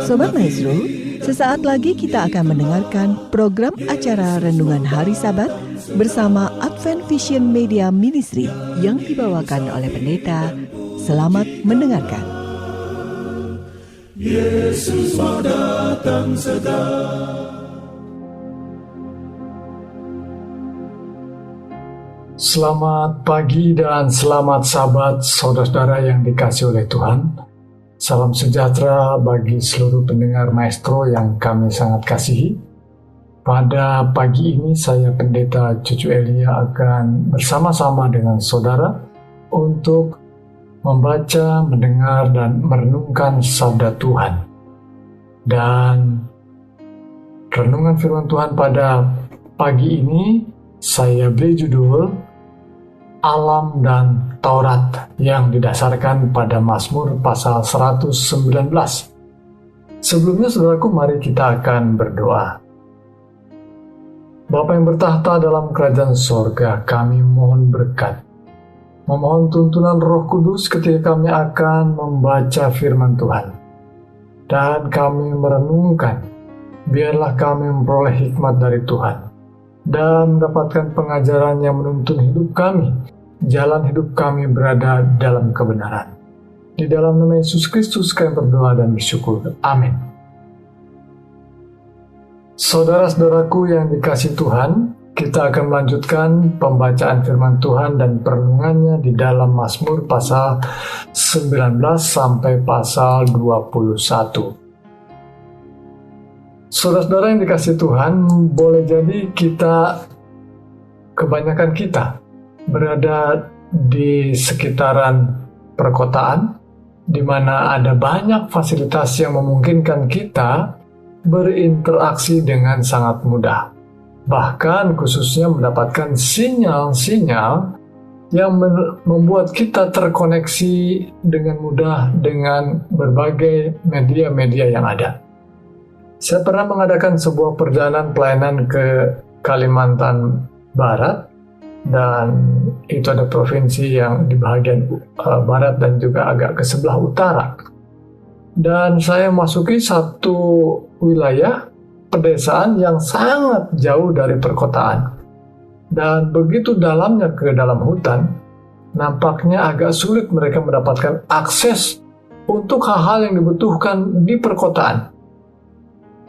Sobat Maestro, sesaat lagi kita akan mendengarkan program acara Renungan Hari Sabat bersama Advent Vision Media Ministry yang dibawakan oleh pendeta. Selamat mendengarkan. Yesus mau datang segera. Selamat pagi dan selamat sahabat saudara-saudara yang dikasihi oleh Tuhan. Salam sejahtera bagi seluruh pendengar Maestro yang kami sangat kasihi. Pada pagi ini saya Pendeta Cucu Elia akan bersama-sama dengan saudara untuk membaca, mendengar, dan merenungkan sabda Tuhan. Dan renungan firman Tuhan pada pagi ini saya beri judul Alam dan Taurat yang didasarkan pada Mazmur pasal 119. Sebelumnya saudaraku, mari kita akan berdoa. Bapa yang bertahta dalam kerajaan sorga, kami mohon berkat. Memohon tuntunan Roh Kudus ketika kami akan membaca firman Tuhan. Dan kami merenungkan, biarlah kami memperoleh hikmat dari Tuhan. Dan mendapatkan pengajaran yang menuntun hidup kami. Jalan hidup kami berada dalam kebenaran. Di dalam nama Yesus Kristus kami berdoa dan bersyukur. Amin. Saudara-saudaraku yang dikasihi Tuhan, kita akan melanjutkan pembacaan firman Tuhan dan perenungannya di dalam Mazmur pasal 19 sampai pasal 21. Saudara-saudara yang dikasihi Tuhan, boleh jadi kebanyakan kita berada di sekitaran perkotaan, di mana ada banyak fasilitas yang memungkinkan kita berinteraksi dengan sangat mudah. Bahkan khususnya mendapatkan sinyal-sinyal yang membuat kita terkoneksi dengan mudah dengan berbagai media-media yang ada. Saya pernah mengadakan sebuah perjalanan pelayanan ke Kalimantan Barat, dan itu ada provinsi yang di bagian barat dan juga agak ke sebelah utara. Dan saya masuki satu wilayah pedesaan yang sangat jauh dari perkotaan. Dan begitu dalamnya ke dalam hutan, nampaknya agak sulit mereka mendapatkan akses untuk hal-hal yang dibutuhkan di perkotaan.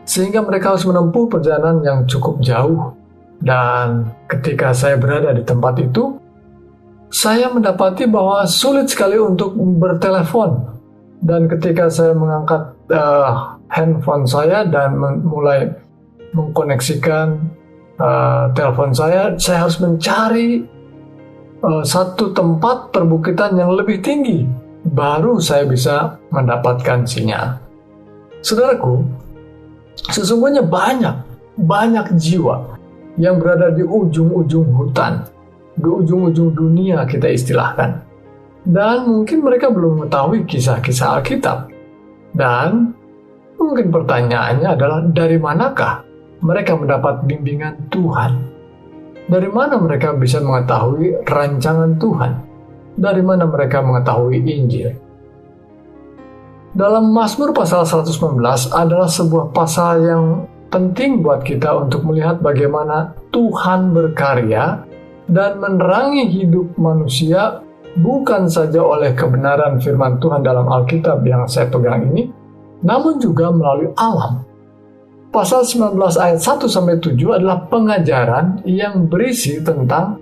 Sehingga mereka harus menempuh perjalanan yang cukup jauh. Dan ketika saya berada di tempat itu, saya mendapati bahwa sulit sekali untuk bertelepon. Dan ketika saya mengangkat handphone saya dan mulai mengkoneksikan telepon saya harus mencari satu tempat perbukitan yang lebih tinggi, baru saya bisa mendapatkan sinyal. Saudaraku, sesungguhnya banyak jiwa yang berada di ujung-ujung hutan, di ujung-ujung dunia kita istilahkan. Dan mungkin mereka belum mengetahui kisah-kisah Alkitab. Dan mungkin pertanyaannya adalah, dari manakah mereka mendapat bimbingan Tuhan? Dari mana mereka bisa mengetahui rancangan Tuhan? Dari mana mereka mengetahui Injil? Dalam Mazmur pasal 119 adalah sebuah pasal yang penting buat kita untuk melihat bagaimana Tuhan berkarya dan menerangi hidup manusia bukan saja oleh kebenaran firman Tuhan dalam Alkitab yang saya pegang ini, namun juga melalui alam. Pasal 19 ayat 1-7 adalah pengajaran yang berisi tentang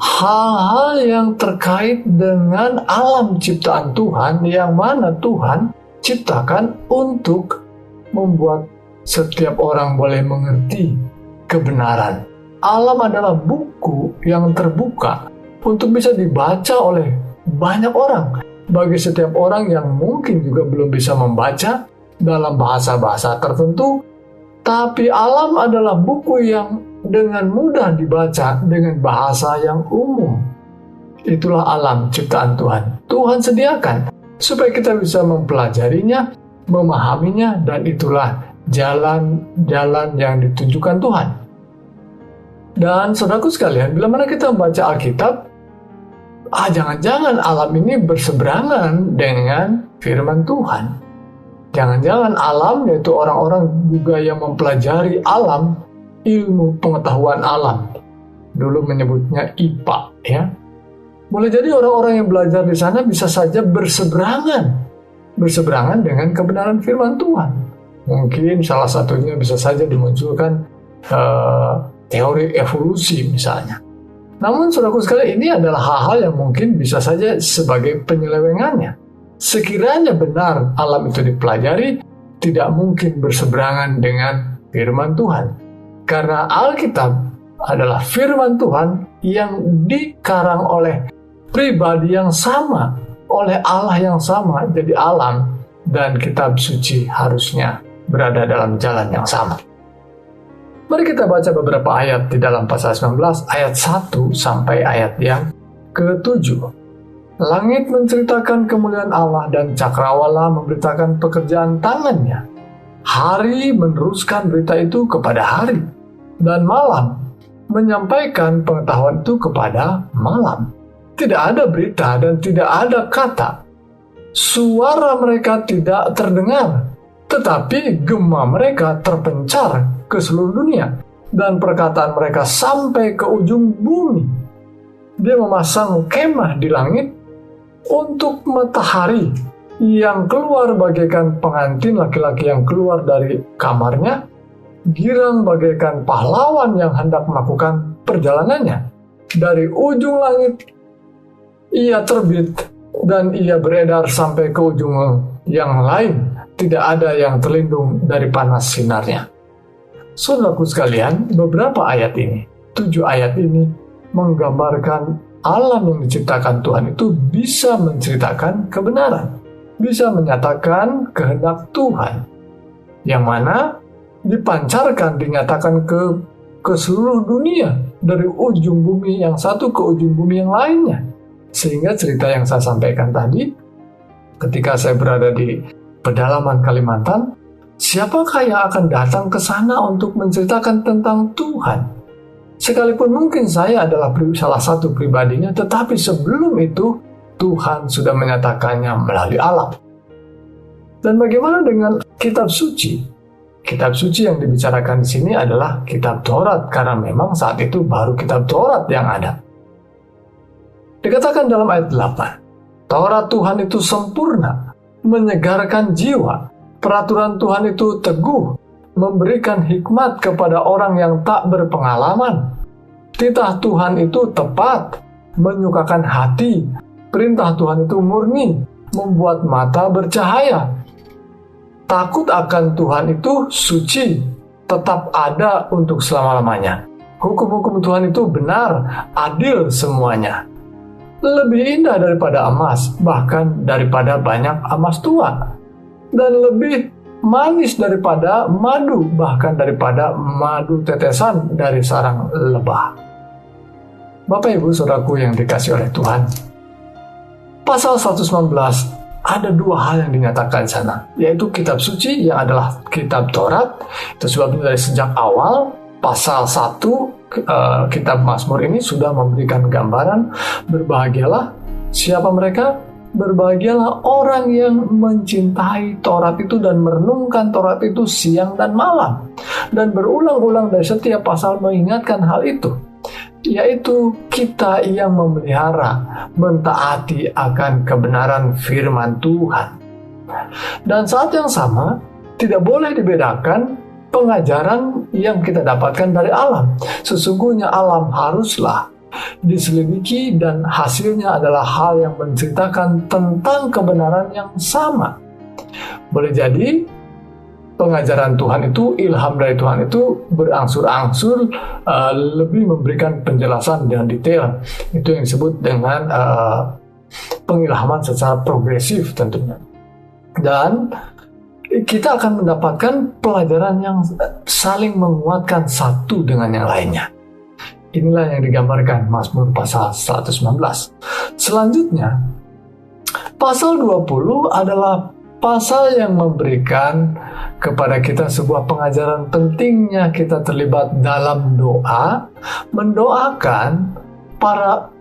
hal-hal yang terkait dengan alam ciptaan Tuhan, yang mana Tuhan ciptakan untuk membuat setiap orang boleh mengerti kebenaran. Alam adalah buku yang terbuka untuk bisa dibaca oleh banyak orang. Bagi setiap orang yang mungkin juga belum bisa membaca dalam bahasa-bahasa tertentu, tapi alam adalah buku yang dengan mudah dibaca dengan bahasa yang umum. Itulah alam ciptaan Tuhan. Tuhan sediakan supaya kita bisa mempelajarinya, memahaminya, dan itulah jalan-jalan yang ditunjukkan Tuhan. Dan saudaraku sekalian, bila mana kita membaca Alkitab, jangan-jangan alam ini berseberangan dengan firman Tuhan. Jangan-jangan alam, yaitu orang-orang juga yang mempelajari alam, ilmu pengetahuan alam. Dulu menyebutnya IPA, ya. Boleh jadi orang-orang yang belajar di sana bisa saja berseberangan dengan kebenaran firman Tuhan. Mungkin salah satunya bisa saja dimunculkan teori evolusi misalnya. Namun saudaraku sekalian, ini adalah hal-hal yang mungkin bisa saja sebagai penyelewengannya. Sekiranya benar alam itu dipelajari, tidak mungkin berseberangan dengan firman Tuhan. Karena Alkitab adalah firman Tuhan yang dikarang oleh pribadi yang sama, oleh Allah yang sama. Jadi alam dan kitab suci harusnya berada dalam jalan yang sama. Mari kita baca beberapa ayat di dalam pasal 19, ayat 1 sampai ayat yang ke-7. Langit menceritakan kemuliaan Allah dan cakrawala memberitakan pekerjaan tangannya. Hari meneruskan berita itu kepada hari, dan malam menyampaikan pengetahuan itu kepada malam. Tidak ada berita dan tidak ada kata. Suara mereka tidak terdengar, tetapi gema mereka terpencar ke seluruh dunia, dan perkataan mereka sampai ke ujung bumi. Dia memasang kemah di langit untuk matahari yang keluar bagaikan pengantin laki-laki yang keluar dari kamarnya, girang bagaikan pahlawan yang hendak melakukan perjalanannya. Dari ujung langit ia terbit dan ia beredar sampai ke ujung yang lain. Tidak ada yang terlindung dari panas sinarnya. Saudaraku sekalian, beberapa ayat ini, 7 ayat ini menggambarkan alam yang diciptakan Tuhan itu bisa menceritakan kebenaran, bisa menyatakan kehendak Tuhan, yang mana dipancarkan, dinyatakan ke seluruh dunia, dari ujung bumi yang satu ke ujung bumi yang lainnya. Sehingga cerita yang saya sampaikan tadi, ketika saya berada di pedalaman Kalimantan, siapakah yang akan datang ke sana untuk menceritakan tentang Tuhan? Sekalipun mungkin saya adalah salah satu pribadinya, tetapi sebelum itu Tuhan sudah menyatakannya melalui alam. Dan bagaimana dengan kitab suci? Kitab suci yang dibicarakan di sini adalah kitab Taurat, karena memang saat itu baru kitab Taurat yang ada. Dikatakan dalam ayat 8, Taurat Tuhan itu sempurna, menyegarkan jiwa. Peraturan Tuhan itu teguh, memberikan hikmat kepada orang yang tak berpengalaman. Titah Tuhan itu tepat, menyukakan hati. Perintah Tuhan itu murni, membuat mata bercahaya. Takut akan Tuhan itu suci, tetap ada untuk selama-lamanya. Hukum-hukum Tuhan itu benar, adil semuanya. Lebih indah daripada emas, bahkan daripada banyak emas tua. Dan lebih manis daripada madu, bahkan daripada madu tetesan dari sarang lebah. Bapak Ibu Saudaraku yang dikasihi oleh Tuhan, pasal 119 ada 2 hal yang dinyatakan di sana, yaitu kitab suci yang adalah kitab Taurat. Itu sebabnya dari sejak awal pasal 1 kitab Mazmur ini sudah memberikan gambaran, berbahagialah siapa mereka? Berbahagialah orang yang mencintai Taurat itu dan merenungkan Taurat itu siang dan malam. Dan berulang-ulang dari setiap pasal mengingatkan hal itu, yaitu kita yang memelihara, mentaati akan kebenaran firman Tuhan. Dan saat yang sama, tidak boleh dibedakan pengajaran yang kita dapatkan dari alam. Sesungguhnya alam haruslah diselidiki dan hasilnya adalah hal yang menceritakan tentang kebenaran yang sama. Boleh jadi pengajaran Tuhan itu, ilham dari Tuhan itu berangsur-angsur lebih memberikan penjelasan dengan detail. Itu yang disebut dengan pengilhaman secara progresif tentunya. Dan kita akan mendapatkan pelajaran yang saling menguatkan satu dengan yang lainnya. Inilah yang digambarkan Mazmur pasal 119. Selanjutnya, pasal 20 adalah pasal yang memberikan kepada kita sebuah pengajaran pentingnya kita terlibat dalam doa, mendoakan para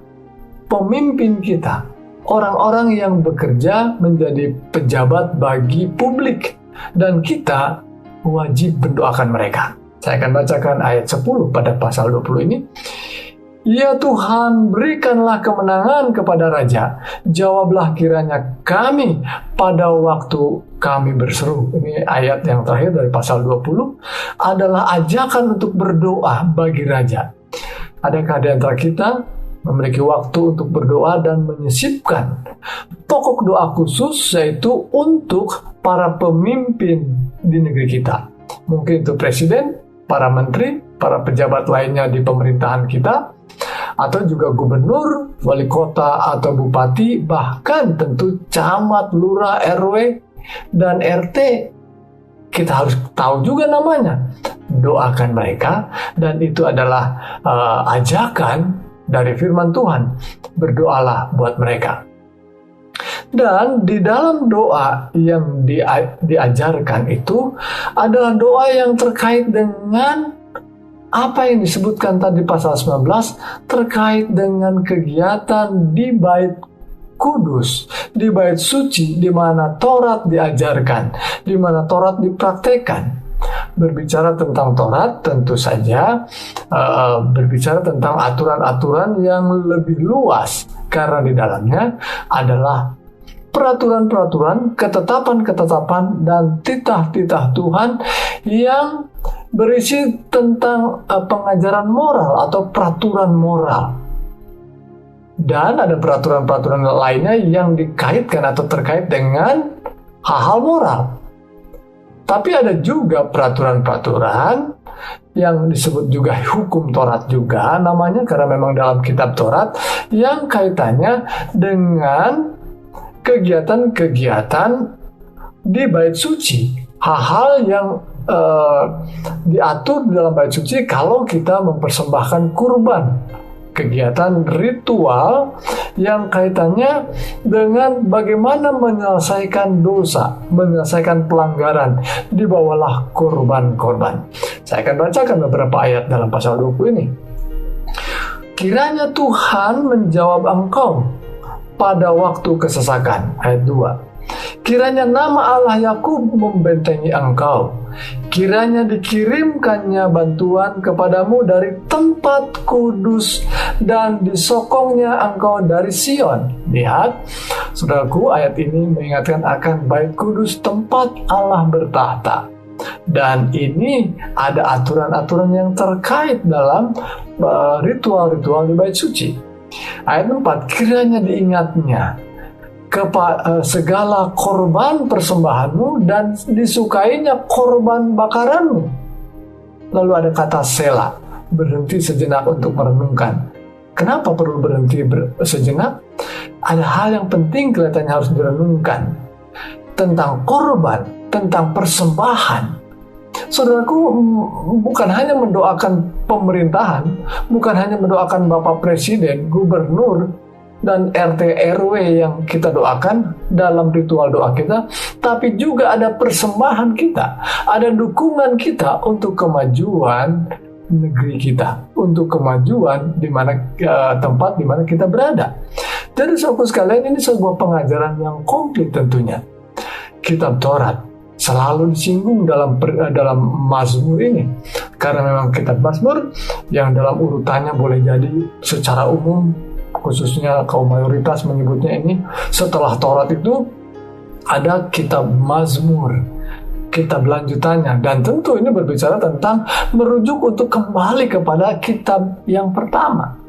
pemimpin kita, orang-orang yang bekerja menjadi pejabat bagi publik, dan kita wajib mendoakan mereka. Saya akan bacakan ayat 10 pada pasal 20 ini. Ya Tuhan, berikanlah kemenangan kepada raja. Jawablah kiranya kami pada waktu kami berseru. Ini ayat yang terakhir dari pasal 20 adalah ajakan untuk berdoa bagi raja. Adakah di antara kita memiliki waktu untuk berdoa dan menyisipkan pokok doa khusus, yaitu untuk para pemimpin di negeri kita? Mungkin itu presiden, para menteri, para pejabat lainnya di pemerintahan kita, atau juga gubernur, wali kota, atau bupati, bahkan tentu camat, lurah, RW, dan RT. Kita harus tahu juga namanya. Doakan mereka, dan itu adalah ajakan dari firman Tuhan. Berdoalah buat mereka. Dan di dalam doa yang diajarkan itu adalah doa yang terkait dengan apa yang disebutkan tadi pasal 19 terkait dengan kegiatan di Bait Kudus, di Bait Suci, di mana Taurat diajarkan, di mana Taurat dipraktekkan. Berbicara tentang Taurat tentu saja berbicara tentang aturan-aturan yang lebih luas, karena di dalamnya adalah peraturan-peraturan, ketetapan-ketetapan, dan titah-titah Tuhan yang berisi tentang pengajaran moral atau peraturan moral. Dan ada peraturan-peraturan lainnya yang dikaitkan atau terkait dengan hal-hal moral. Tapi ada juga peraturan-peraturan yang disebut juga hukum Taurat juga namanya, karena memang dalam kitab Taurat, yang kaitannya dengan kegiatan-kegiatan di Bait Suci. Hal-hal yang diatur dalam Bait Suci kalau kita mempersembahkan kurban. Kegiatan ritual yang kaitannya dengan bagaimana menyelesaikan dosa, menyelesaikan pelanggaran, dibawalah korban-korban. Saya akan bacakan beberapa ayat dalam pasal 20 ini. Kiranya Tuhan menjawab engkau pada waktu kesesakan. Ayat 2. Kiranya nama Allah Yakub membentengi engkau. Kiranya dikirimkannya bantuan kepadamu dari tempat kudus dan disokongnya engkau dari Sion. Lihat, saudaraku, ayat ini mengingatkan akan Bait Kudus, tempat Allah bertahta. Dan ini ada aturan-aturan yang terkait dalam ritual-ritual di Bait Suci. Ayat 4, kiranya diingatnya segala korban persembahanmu dan disukainya korban bakaranmu. Lalu ada kata sela, berhenti sejenak untuk merenungkan. Kenapa perlu berhenti sejenak? Ada hal yang penting kelihatannya harus direnungkan tentang korban, tentang persembahan. Saudaraku, bukan hanya mendoakan pemerintahan, bukan hanya mendoakan Bapak Presiden, Gubernur, dan RT RW yang kita doakan dalam ritual doa kita, tapi juga ada persembahan kita, ada dukungan kita untuk kemajuan negeri kita, untuk kemajuan di mana tempat di mana kita berada. Jadi saudaraku sekalian, ini sebuah pengajaran yang komplit tentunya. Kitab Taurat selalu disinggung dalam Mazmur ini, karena memang kitab Mazmur yang dalam urutannya boleh jadi secara umum, khususnya kaum mayoritas menyebutnya ini, setelah Taurat itu ada kitab Mazmur, kitab lanjutannya, dan tentu ini berbicara tentang merujuk untuk kembali kepada kitab yang pertama.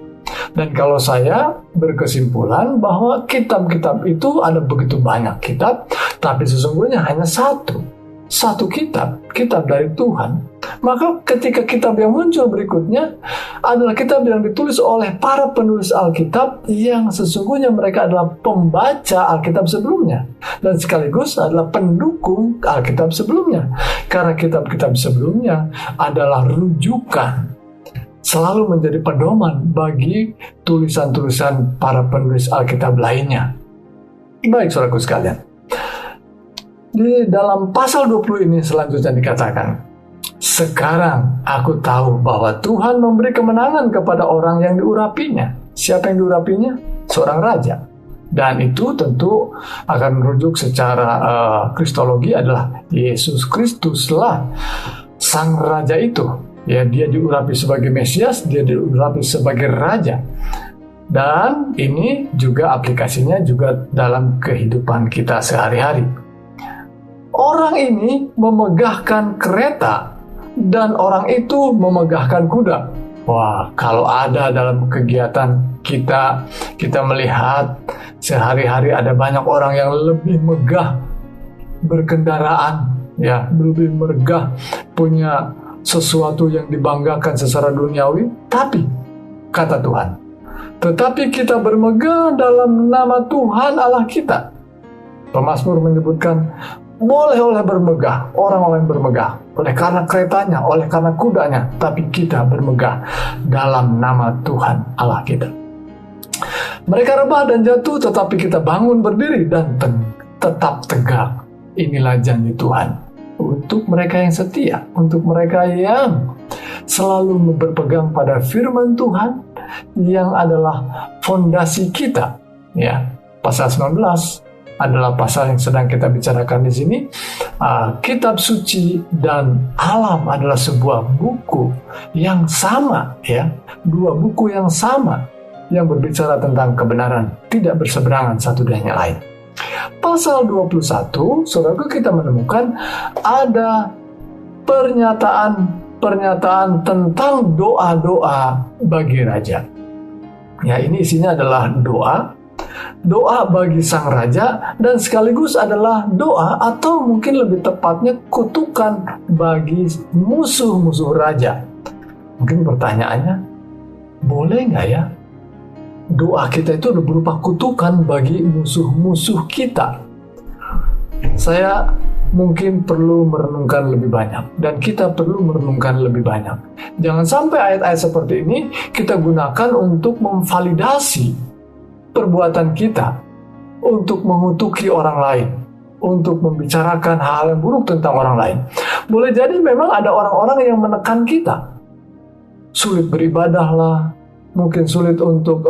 Dan kalau saya berkesimpulan bahwa kitab-kitab itu ada begitu banyak kitab, tapi sesungguhnya hanya satu kitab dari Tuhan. Maka ketika kitab yang muncul berikutnya adalah kitab yang ditulis oleh para penulis Alkitab yang sesungguhnya mereka adalah pembaca Alkitab sebelumnya dan sekaligus adalah pendukung Alkitab sebelumnya, karena kitab-kitab sebelumnya adalah rujukan, selalu menjadi pedoman bagi tulisan-tulisan para penulis Alkitab lainnya. Baik saudaraku sekalian, di dalam pasal 20 ini selanjutnya dikatakan, sekarang aku tahu bahwa Tuhan memberi kemenangan kepada orang yang diurapinya. Siapa yang diurapinya? Seorang raja. Dan itu tentu akan merujuk secara kristologi adalah Yesus Kristuslah sang raja itu. Ya, dia diurapi sebagai Mesias, dia diurapi sebagai raja. Dan ini juga aplikasinya juga dalam kehidupan kita sehari-hari. Orang ini memegahkan kereta dan orang itu memegahkan kuda. Wah, kalau ada dalam kegiatan kita melihat sehari-hari ada banyak orang yang lebih megah berkendaraan, ya, lebih megah punya sesuatu yang dibanggakan secara duniawi, tapi kata Tuhan, tetapi kita bermegah dalam nama Tuhan Allah kita. Pemazmur menyebutkan boleh bermegah, orang-orang bermegah oleh karena keretanya, oleh karena kudanya, tapi kita bermegah dalam nama Tuhan Allah kita. Mereka rebah dan jatuh, tetapi kita bangun berdiri dan tetap tegak. Inilah janji Tuhan untuk mereka yang setia, untuk mereka yang selalu berpegang pada firman Tuhan yang adalah fondasi kita. Ya, pasal 19 adalah pasal yang sedang kita bicarakan di sini. Kitab suci dan alam adalah sebuah buku yang sama, ya, dua buku yang sama yang berbicara tentang kebenaran, tidak berseberangan satu dengan yang lain. Pasal 21, saudara, kita menemukan ada pernyataan tentang doa-doa bagi raja. Ya, ini isinya adalah doa bagi sang raja, dan sekaligus adalah doa atau mungkin lebih tepatnya kutukan bagi musuh-musuh raja. Mungkin pertanyaannya, boleh nggak ya doa kita itu berupa kutukan bagi musuh-musuh kita? Saya mungkin perlu merenungkan lebih banyak, dan kita perlu merenungkan lebih banyak. Jangan sampai ayat-ayat seperti ini kita gunakan untuk memvalidasi perbuatan kita, untuk mengutuki orang lain, untuk membicarakan hal yang buruk tentang orang lain. Boleh jadi memang ada orang-orang yang menekan kita, sulit beribadahlah, mungkin sulit untuk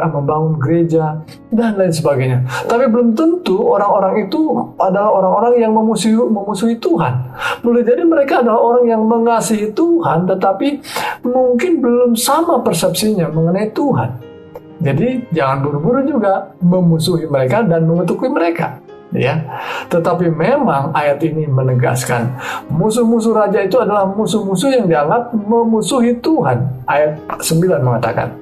membangun gereja dan lain sebagainya. Tapi belum tentu orang-orang itu adalah orang-orang yang memusuhi Tuhan. Boleh jadi mereka adalah orang yang mengasihi Tuhan, tetapi mungkin belum sama persepsinya mengenai Tuhan. Jadi jangan buru-buru juga memusuhi mereka dan mengutuki mereka, ya. Tetapi memang ayat ini menegaskan musuh-musuh raja itu adalah musuh-musuh yang dianggap memusuhi Tuhan. Ayat 9 mengatakan,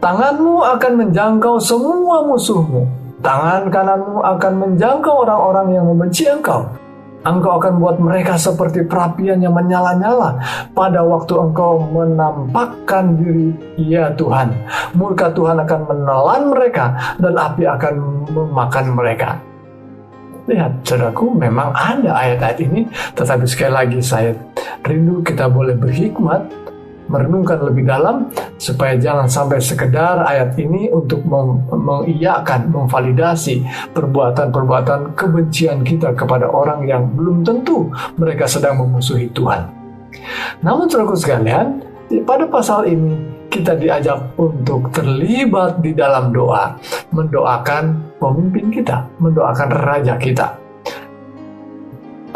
tanganmu akan menjangkau semua musuhmu, tangan kananmu akan menjangkau orang-orang yang membenci engkau. Engkau akan buat mereka seperti perapian yang menyala-nyala pada waktu engkau menampakkan diri, ya Tuhan. Murka Tuhan akan menelan mereka dan api akan memakan mereka. Lihat, saudaraku, memang ada ayat-ayat ini, tetapi sekali lagi saya rindu kita boleh berhikmat, merenungkan lebih dalam, supaya jangan sampai sekedar ayat ini untuk mengiyakan, memvalidasi perbuatan-perbuatan kebencian kita kepada orang yang belum tentu mereka sedang memusuhi Tuhan. Namun saudaraku sekalian, pada pasal ini kita diajak untuk terlibat di dalam doa, mendoakan pemimpin kita, mendoakan raja kita.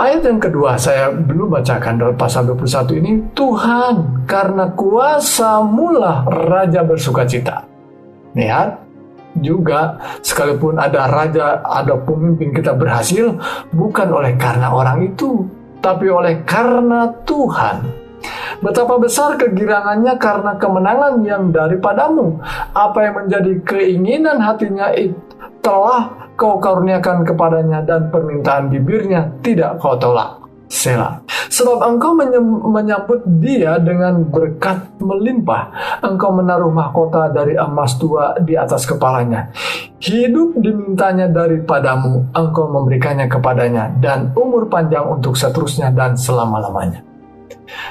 Ayat yang kedua saya belum bacakan dalam pasal 21 ini, Tuhan, karena kuasa-Mulah raja bersukacita. Lihat, juga sekalipun ada raja, ada pemimpin kita berhasil, bukan oleh karena orang itu, tapi oleh karena Tuhan. Betapa besar kegirangannya karena kemenangan yang daripadamu. Apa yang menjadi keinginan hatinya itu telah kau karuniakan kepadanya, dan permintaan bibirnya tidak kau tolak. Selah. Sebab engkau menyambut dia dengan berkat melimpah. Engkau menaruh mahkota dari emas tua di atas kepalanya. Hidup dimintanya daripadamu, engkau memberikannya kepadanya, dan umur panjang untuk seterusnya dan selama-lamanya.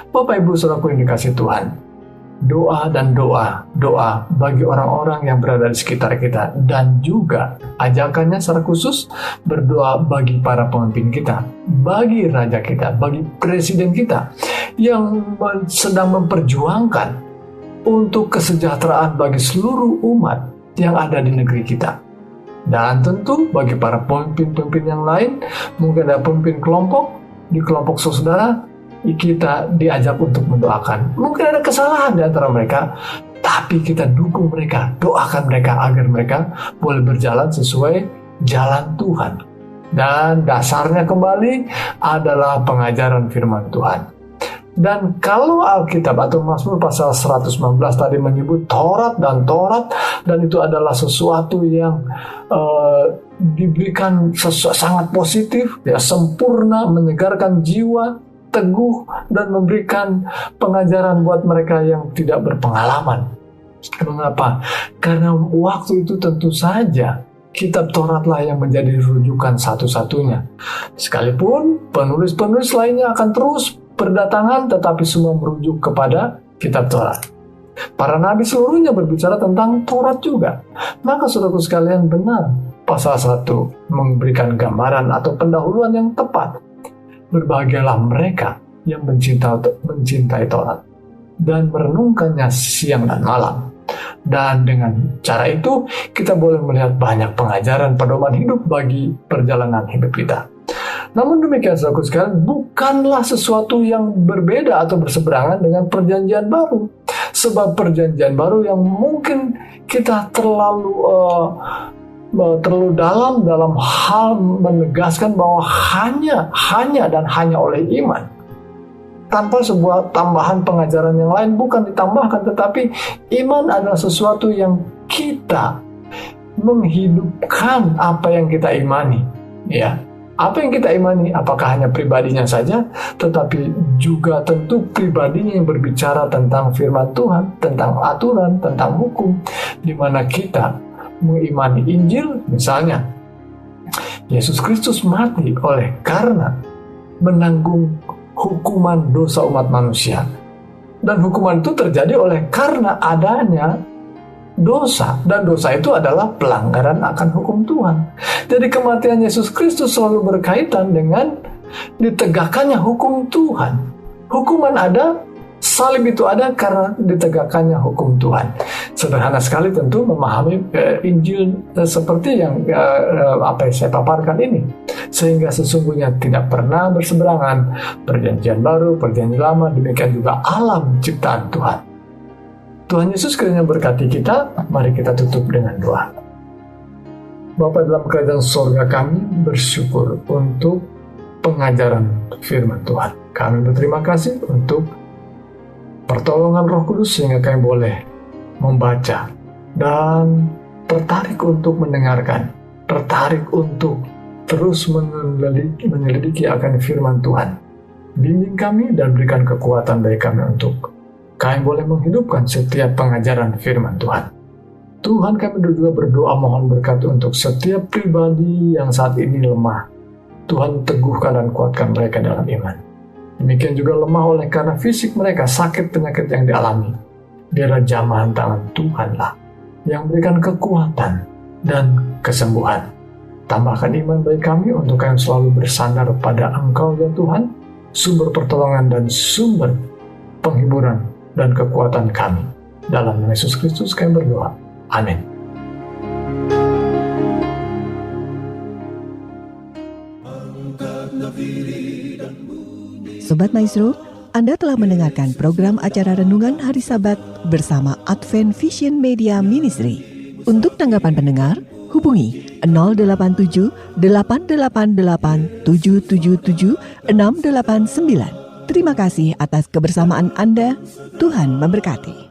Bapak Ibu Saudaraku yang dikasihi Tuhan, doa dan doa bagi orang-orang yang berada di sekitar kita, dan juga ajakannya secara khusus berdoa bagi para pemimpin kita, bagi raja kita, bagi presiden kita yang sedang memperjuangkan untuk kesejahteraan bagi seluruh umat. yang ada di negeri kita. Dan tentu bagi para pemimpin-pemimpin yang lain, mungkin ada pemimpin kelompok, di kelompok saudara, kita diajak untuk mendoakan. Mungkin ada kesalahan di antara mereka, tapi kita dukung mereka, doakan mereka agar mereka boleh berjalan sesuai jalan Tuhan. Dan dasarnya kembali adalah pengajaran firman Tuhan. Dan kalau Alkitab atau Mazmur pasal 119 tadi menyebut Taurat, dan itu adalah sesuatu yang diberikan sangat positif, ya, sempurna, menyegarkan jiwa, teguh, dan memberikan pengajaran buat mereka yang tidak berpengalaman. Mengapa? Karena waktu itu tentu saja Kitab Tauratlah yang menjadi rujukan satu-satunya. Sekalipun penulis-penulis lainnya akan terus berdatangan, tetapi semua merujuk kepada Kitab Taurat. Para nabi seluruhnya berbicara tentang Taurat juga. Maka saudaraku sekalian, benar pasal 1 memberikan gambaran atau pendahuluan yang tepat. Berbahagialah mereka yang mencintai Taurat dan merenungkannya siang dan malam. Dan dengan cara itu kita boleh melihat banyak pengajaran pedoman hidup bagi perjalanan hidup kita. Namun demikian saudaraku sekalian, bukanlah sesuatu yang berbeda atau berseberangan dengan perjanjian baru. Sebab perjanjian baru yang mungkin kita terlalu dalam hal menegaskan bahwa hanya oleh iman, tanpa sebuah tambahan pengajaran yang lain, bukan ditambahkan, tetapi iman adalah sesuatu yang kita menghidupkan apa yang kita imani, ya. Apa yang kita imani, apakah hanya pribadinya saja, tetapi juga tentu pribadinya yang berbicara tentang firman Tuhan, tentang aturan, tentang hukum, di mana kita mengimani Injil. Misalnya, Yesus Kristus mati karena menanggung hukuman dosa umat manusia. Dan hukuman itu terjadi karena adanya dosa, dan dosa itu adalah pelanggaran akan hukum Tuhan. Jadi kematian Yesus Kristus selalu berkaitan dengan ditegakkannya hukum Tuhan. Hukuman ada, salib itu ada karena ditegakkannya hukum Tuhan. Sederhana sekali tentu memahami Injil seperti yang saya paparkan ini, sehingga sesungguhnya tidak pernah berseberangan perjanjian baru, perjanjian lama, demikian juga alam ciptaan Tuhan. Tuhan Yesus kiranya berkati kita. Mari kita tutup dengan doa. Bapa dalam kerajaan surga, kami bersyukur untuk pengajaran firman Tuhan. Kami berterima kasih untuk pertolongan Roh Kudus sehingga kami boleh membaca dan tertarik untuk mendengarkan, tertarik untuk terus menyelidiki akan firman Tuhan. Bimbing kami dan berikan kekuatan bagi kami untuk kami boleh menghidupkan setiap pengajaran firman Tuhan. Tuhan, kami juga berdoa mohon berkat untuk setiap pribadi yang saat ini lemah. Tuhan teguhkan dan kuatkan mereka dalam iman. Demikian juga lemah oleh karena fisik mereka, sakit penyakit yang dialami. Biarlah jamahan tangan Tuhanlah yang berikan kekuatan dan kesembuhan. Tambahkan iman bagi kami untuk kami selalu bersandar pada Engkau ya Tuhan, sumber pertolongan dan sumber penghiburan dan kekuatan kami. Dalam nama Yesus Kristus kami berdoa. Amin. Sobat Maestro, Anda telah mendengarkan program acara Renungan Hari Sabat bersama Advent Vision Media Ministry. Untuk tanggapan pendengar, hubungi 087 888 777 689. Terima kasih atas kebersamaan Anda. Tuhan memberkati.